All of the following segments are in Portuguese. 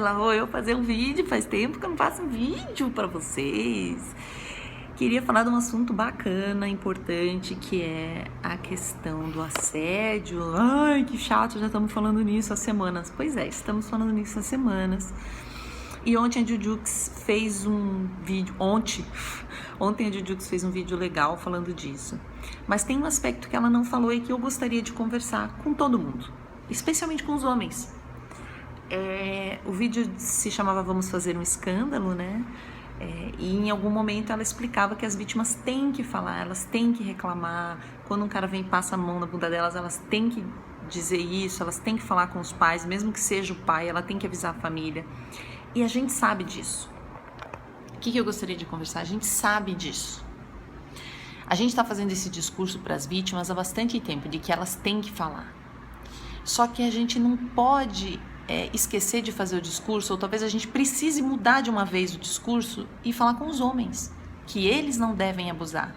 Lá vou eu fazer um vídeo, faz tempo que eu não faço um vídeo pra vocês. Queria falar de um assunto bacana, importante, que é a questão do assédio. Ai, que chato, já estamos falando nisso há semanas. Pois é, estamos falando nisso há semanas. E ontem a Jujux fez um vídeo, ontem a Jujux fez um vídeo legal falando disso. Mas tem um aspecto que ela não falou e que eu gostaria de conversar com todo mundo, especialmente com os homens. O vídeo se chamava Vamos Fazer um Escândalo, né? E em algum momento ela explicava que as vítimas têm que falar, elas têm que reclamar. Quando um cara vem e passa a mão na bunda delas, elas têm que dizer isso, elas têm que falar com os pais, mesmo que seja o pai, ela tem que avisar a família. E a gente sabe disso. O que eu gostaria de conversar? A gente sabe disso. A gente está fazendo esse discurso para as vítimas há bastante tempo, de que elas têm que falar. Só que a gente não pode esquecer de fazer o discurso, ou talvez a gente precise mudar de uma vez o discurso e falar com os homens, que eles não devem abusar.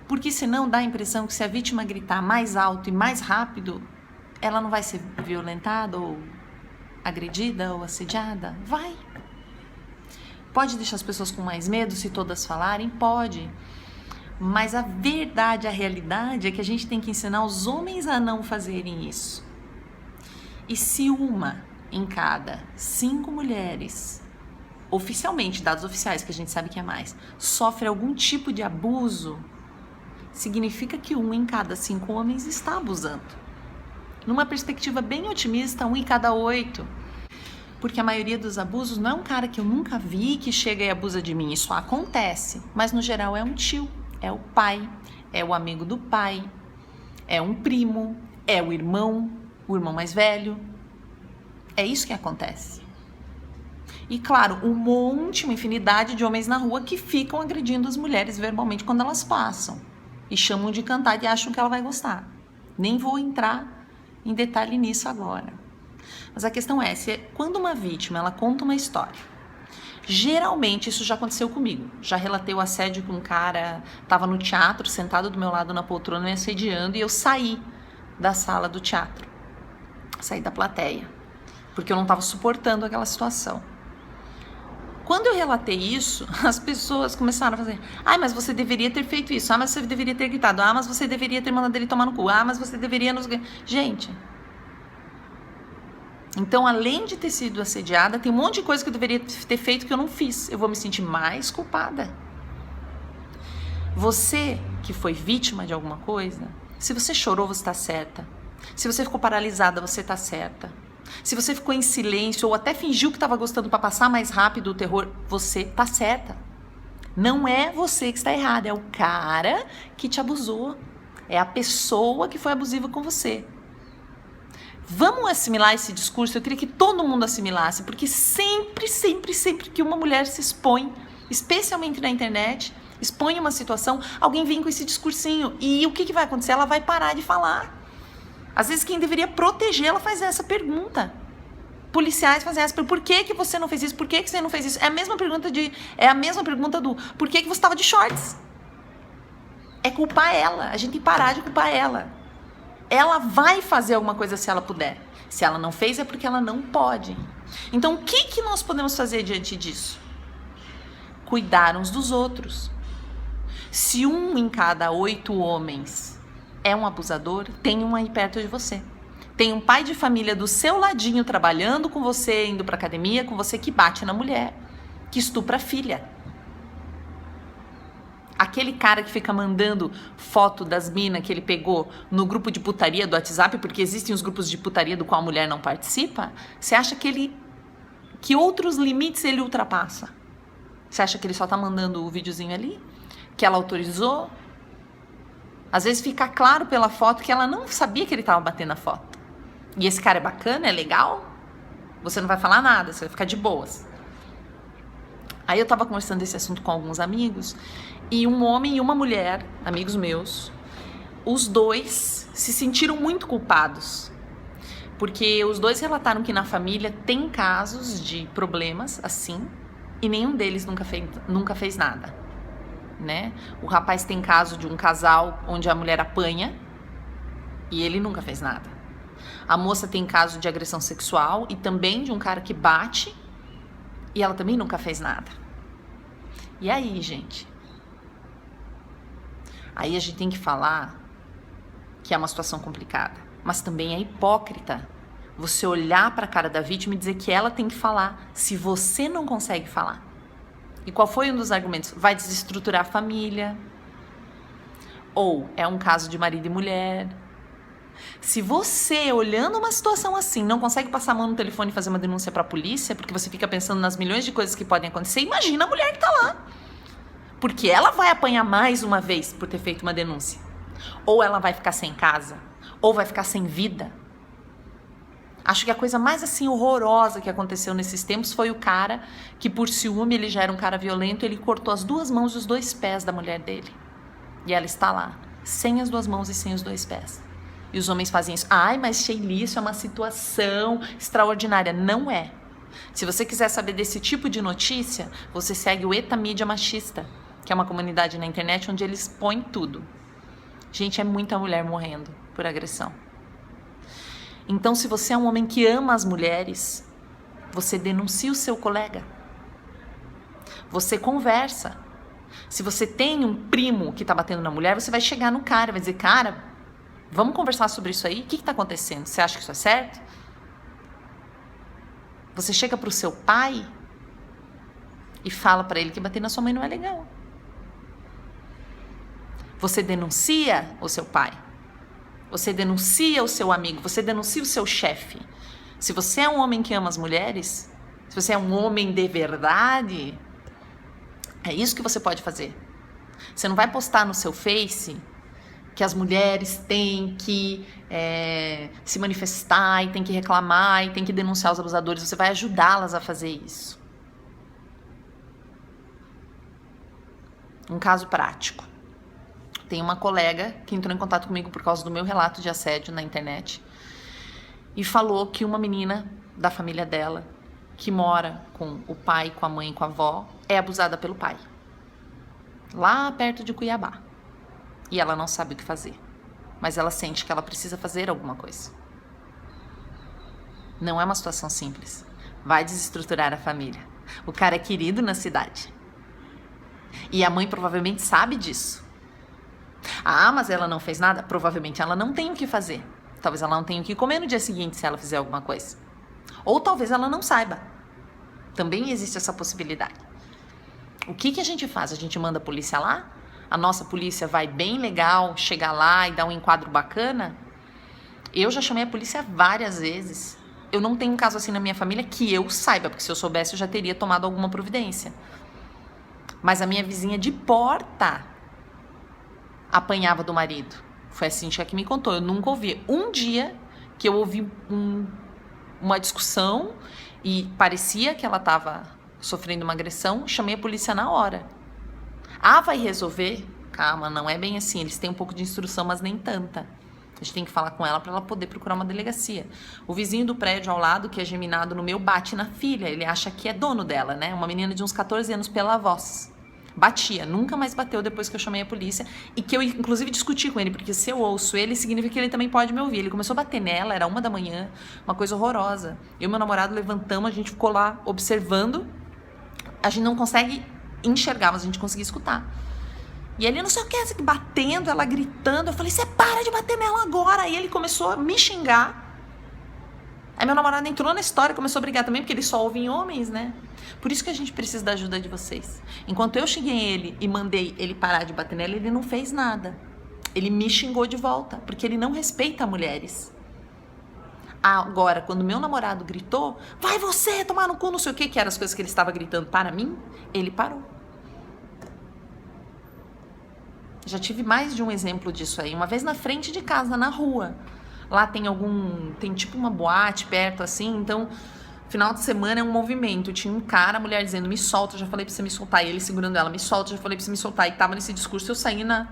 Porque senão dá a impressão que se a vítima gritar mais alto e mais rápido, ela não vai ser violentada ou agredida ou assediada? Vai. Pode deixar as pessoas com mais medo se todas falarem? Pode. Mas a verdade, a realidade é que a gente tem que ensinar os homens a não fazerem isso. E se uma em cada 5 mulheres, oficialmente, dados oficiais, que a gente sabe que é mais, sofre algum tipo de abuso, significa que 1 em cada 5 homens está abusando. Numa perspectiva bem otimista, 1 em cada 8. Porque a maioria dos abusos não é um cara que eu nunca vi que chega e abusa de mim. Isso acontece, mas no geral é um tio, é o pai, é o amigo do pai, é um primo, é o irmão mais velho. É isso que acontece. E claro, uma infinidade de homens na rua que ficam agredindo as mulheres verbalmente quando elas passam. E chamam de cantada e acham que ela vai gostar. Nem vou entrar em detalhe nisso agora. Mas a questão é, quando uma vítima ela conta uma história, geralmente isso já aconteceu comigo. Já relatei o assédio com um cara, estava no teatro, sentado do meu lado na poltrona, me assediando, e eu saí da sala do teatro. Saí da plateia, porque eu não estava suportando aquela situação. Quando eu relatei isso, as pessoas começaram a fazer: ai, mas você deveria ter feito isso, mas você deveria ter gritado, mas você deveria ter mandado ele tomar no cu, mas você deveria nos... Gente, então além de ter sido assediada, tem um monte de coisa que eu deveria ter feito que eu não fiz. Eu vou me sentir mais culpada. Você que foi vítima de alguma coisa, se você chorou, você está certa. Se você ficou paralisada, você tá certa. Se você ficou em silêncio ou até fingiu que estava gostando para passar mais rápido o terror, você tá certa. Não é você que está errada, é o cara que te abusou. É a pessoa que foi abusiva com você. Vamos assimilar esse discurso? Eu queria que todo mundo assimilasse, porque sempre que uma mulher se expõe, especialmente na internet, expõe uma situação, alguém vem com esse discursinho. E o que vai acontecer? Ela vai parar de falar. Às vezes quem deveria protegê-la faz essa pergunta. Policiais fazem essa pergunta: por que você não fez isso? Por que você não fez isso? É a mesma pergunta do por que você estava de shorts? É culpar ela. A gente tem que parar de culpar ela. Ela vai fazer alguma coisa se ela puder. Se ela não fez é porque ela não pode. Então o que nós podemos fazer diante disso? Cuidar uns dos outros. Se 1 em cada 8 homens é um abusador, tem um aí perto de você. Tem um pai de família do seu ladinho trabalhando com você, indo pra academia com você, que bate na mulher, que estupra a filha. Aquele cara que fica mandando foto das minas que ele pegou no grupo de putaria do WhatsApp, porque existem os grupos de putaria do qual a mulher não participa, você acha que outros limites ele ultrapassa? Você acha que ele só tá mandando o videozinho ali? Que ela autorizou? Às vezes fica claro pela foto que ela não sabia que ele estava batendo a foto. E esse cara é bacana, é legal? Você não vai falar nada, você vai ficar de boas. Aí eu estava conversando desse assunto com alguns amigos, e um homem e uma mulher, amigos meus, os dois se sentiram muito culpados. Porque os dois relataram que na família tem casos de problemas assim, e nenhum deles nunca fez nada. Né? O rapaz tem caso de um casal onde a mulher apanha e ele nunca fez nada. A moça tem caso de agressão sexual e também de um cara que bate e ela também nunca fez nada. E aí, gente? Aí a gente tem que falar que é uma situação complicada, mas também é hipócrita você olhar para a cara da vítima e dizer que ela tem que falar, se você não consegue falar. E qual foi um dos argumentos? Vai desestruturar a família. Ou é um caso de marido e mulher. Se você, olhando uma situação assim, não consegue passar a mão no telefone e fazer uma denúncia para a polícia, porque você fica pensando nas milhões de coisas que podem acontecer, imagina a mulher que tá lá. Porque ela vai apanhar mais uma vez por ter feito uma denúncia. Ou ela vai ficar sem casa, ou vai ficar sem vida. Acho que a coisa mais assim horrorosa que aconteceu nesses tempos foi o cara que, por ciúme, ele já era um cara violento, ele cortou as 2 mãos e os 2 pés da mulher dele. E ela está lá, sem as 2 mãos e sem os 2 pés. E os homens fazem isso. Ai, mas Sheili, isso é uma situação extraordinária. Não é. Se você quiser saber desse tipo de notícia, você segue o Eta Mídia Machista, que é uma comunidade na internet onde eles põem tudo. Gente, é muita mulher morrendo por agressão. Então, se você é um homem que ama as mulheres, você denuncia o seu colega. Você conversa. Se você tem um primo que tá batendo na mulher, você vai chegar no cara, vai dizer, cara, vamos conversar sobre isso aí? O que tá acontecendo? Você acha que isso é certo? Você chega pro seu pai e fala pra ele que bater na sua mãe não é legal. Você denuncia o seu pai. Você denuncia o seu amigo. Você denuncia o seu chefe. Se você é um homem que ama as mulheres, se você é um homem de verdade, é isso que você pode fazer. Você não vai postar no seu Face que as mulheres têm que se manifestar e têm que reclamar e têm que denunciar os abusadores. Você vai ajudá-las a fazer isso. Um caso prático. Tem uma colega que entrou em contato comigo por causa do meu relato de assédio na internet e falou que uma menina da família dela, que mora com o pai, com a mãe, com a avó, é abusada pelo pai. Lá perto de Cuiabá. E ela não sabe o que fazer. Mas ela sente que ela precisa fazer alguma coisa. Não é uma situação simples. Vai desestruturar a família. O cara é querido na cidade. E a mãe provavelmente sabe disso. Ah, mas ela não fez nada? Provavelmente ela não tem o que fazer. Talvez ela não tenha o que comer no dia seguinte se ela fizer alguma coisa. Ou talvez ela não saiba. Também existe essa possibilidade. O que a gente faz? A gente manda a polícia lá? A nossa polícia vai bem legal chegar lá e dar um enquadro bacana? Eu já chamei a polícia várias vezes. Eu não tenho um caso assim na minha família que eu saiba, porque se eu soubesse eu já teria tomado alguma providência. Mas a minha vizinha de porta apanhava do marido. Foi a Cíntia que me contou. Eu nunca ouvi. Um dia que eu ouvi uma discussão e parecia que ela estava sofrendo uma agressão, chamei a polícia na hora. Ah, vai resolver? Calma, não é bem assim. Eles têm um pouco de instrução, mas nem tanta. A gente tem que falar com ela para ela poder procurar uma delegacia. O vizinho do prédio ao lado, que é geminado no meu, bate na filha. Ele acha que é dono dela, né? Uma menina de uns 14 anos pela voz. Batia, nunca mais bateu depois que eu chamei a polícia. E que eu, inclusive, discuti com ele, porque se eu ouço ele, significa que ele também pode me ouvir. Ele começou a bater nela, era 1 da manhã, uma coisa horrorosa. Eu e meu namorado levantamos, a gente ficou lá observando. A gente não consegue enxergar, mas a gente conseguia escutar. E ele não sei o que, batendo, ela gritando. Eu falei, você para de bater nela agora. Aí ele começou a me xingar. Aí meu namorado entrou na história e começou a brigar também, porque eles só ouvem homens, né? Por isso que a gente precisa da ajuda de vocês. Enquanto eu xinguei ele e mandei ele parar de bater nela, ele não fez nada. Ele me xingou de volta, porque ele não respeita mulheres. Agora, quando meu namorado gritou, vai você tomar no cu, não sei o que eram as coisas que ele estava gritando para mim, ele parou. Já tive mais de um exemplo disso aí. Uma vez na frente de casa, na rua. Lá tem tipo uma boate perto assim, então final de semana é um movimento. Tinha um cara, a mulher dizendo, me solta, já falei pra você me soltar. E ele segurando ela, me solta, já falei pra você me soltar. E tava nesse discurso, eu saí na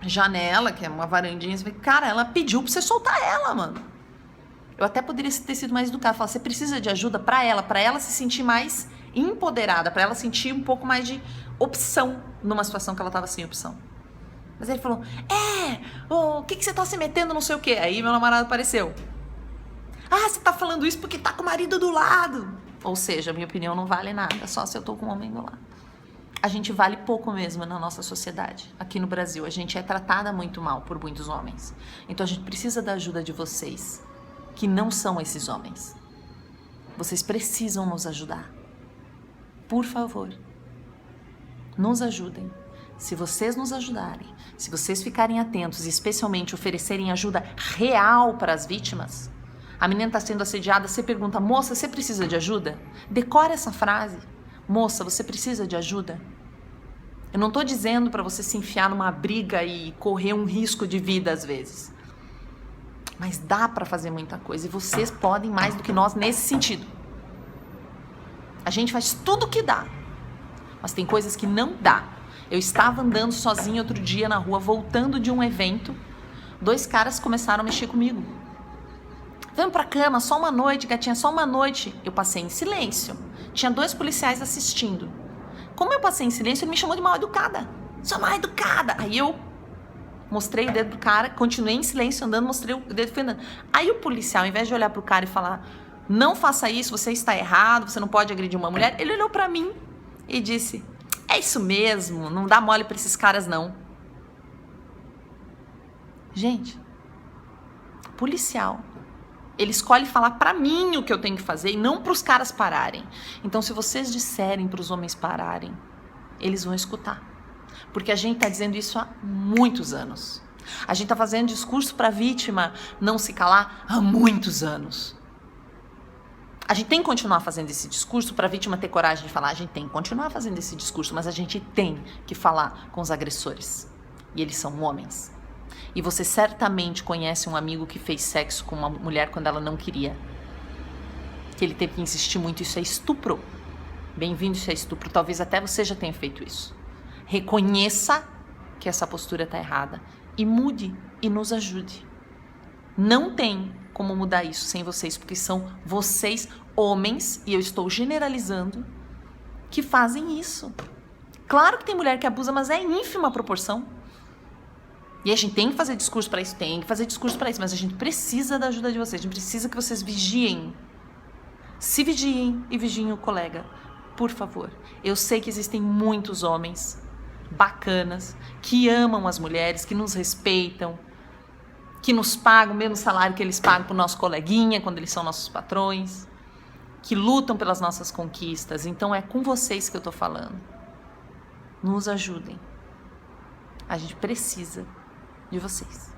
janela, que é uma varandinha, e falei, cara, ela pediu pra você soltar ela, mano. Eu até poderia ter sido mais educada, falar, você precisa de ajuda pra ela se sentir mais empoderada, pra ela sentir um pouco mais de opção numa situação que ela tava sem opção. Mas ele falou, o que você tá se metendo, não sei o quê. Aí meu namorado apareceu. Ah, você tá falando isso porque tá com o marido do lado. Ou seja, minha opinião não vale nada, só se eu tô com o homem do lado. A gente vale pouco mesmo na nossa sociedade. Aqui no Brasil, a gente é tratada muito mal por muitos homens. Então a gente precisa da ajuda de vocês, que não são esses homens. Vocês precisam nos ajudar. Por favor, nos ajudem. Se vocês nos ajudarem, se vocês ficarem atentos e especialmente oferecerem ajuda real para as vítimas, a menina está sendo assediada, você pergunta, moça, você precisa de ajuda? Decora essa frase. Moça, você precisa de ajuda? Eu não estou dizendo para você se enfiar numa briga e correr um risco de vida às vezes. Mas dá para fazer muita coisa e vocês podem mais do que nós nesse sentido. A gente faz tudo o que dá, mas tem coisas que não dá. Eu estava andando sozinha outro dia na rua, voltando de um evento. 2 caras começaram a mexer comigo. Vamos pra cama, só uma noite, gatinha, só uma noite. Eu passei em silêncio. Tinha 2 policiais assistindo. Como eu passei em silêncio, ele me chamou de mal educada. Sou mal educada. Aí eu mostrei o dedo pro cara, continuei em silêncio andando, mostrei o dedo fendendo. Aí o policial, ao invés de olhar pro cara e falar, não faça isso, você está errado, você não pode agredir uma mulher, ele olhou pra mim e disse, é isso mesmo, não dá mole pra esses caras não. Gente, policial, ele escolhe falar pra mim o que eu tenho que fazer e não pros caras pararem. Então se vocês disserem pros homens pararem, eles vão escutar. Porque a gente tá dizendo isso há muitos anos. A gente tá fazendo discurso pra vítima não se calar há muitos anos. A gente tem que continuar fazendo esse discurso para a vítima ter coragem de falar. A gente tem que continuar fazendo esse discurso, mas a gente tem que falar com os agressores. E eles são homens. E você certamente conhece um amigo que fez sexo com uma mulher quando ela não queria. Que ele teve que insistir muito. Isso é estupro. Bem-vindo, isso é estupro. Talvez até você já tenha feito isso. Reconheça que essa postura está errada. E mude e nos ajude. Não tem como mudar isso sem vocês, porque são vocês, homens, e eu estou generalizando, que fazem isso. Claro que tem mulher que abusa, mas é ínfima a proporção. E a gente tem que fazer discurso para isso, mas a gente precisa da ajuda de vocês, a gente precisa que vocês vigiem. Se vigiem e vigiem o colega, por favor. Eu sei que existem muitos homens bacanas, que amam as mulheres, que nos respeitam, que nos pagam o mesmo salário que eles pagam pro nosso coleguinha quando eles são nossos patrões, que lutam pelas nossas conquistas. Então é com vocês que eu tô falando. Nos ajudem. A gente precisa de vocês.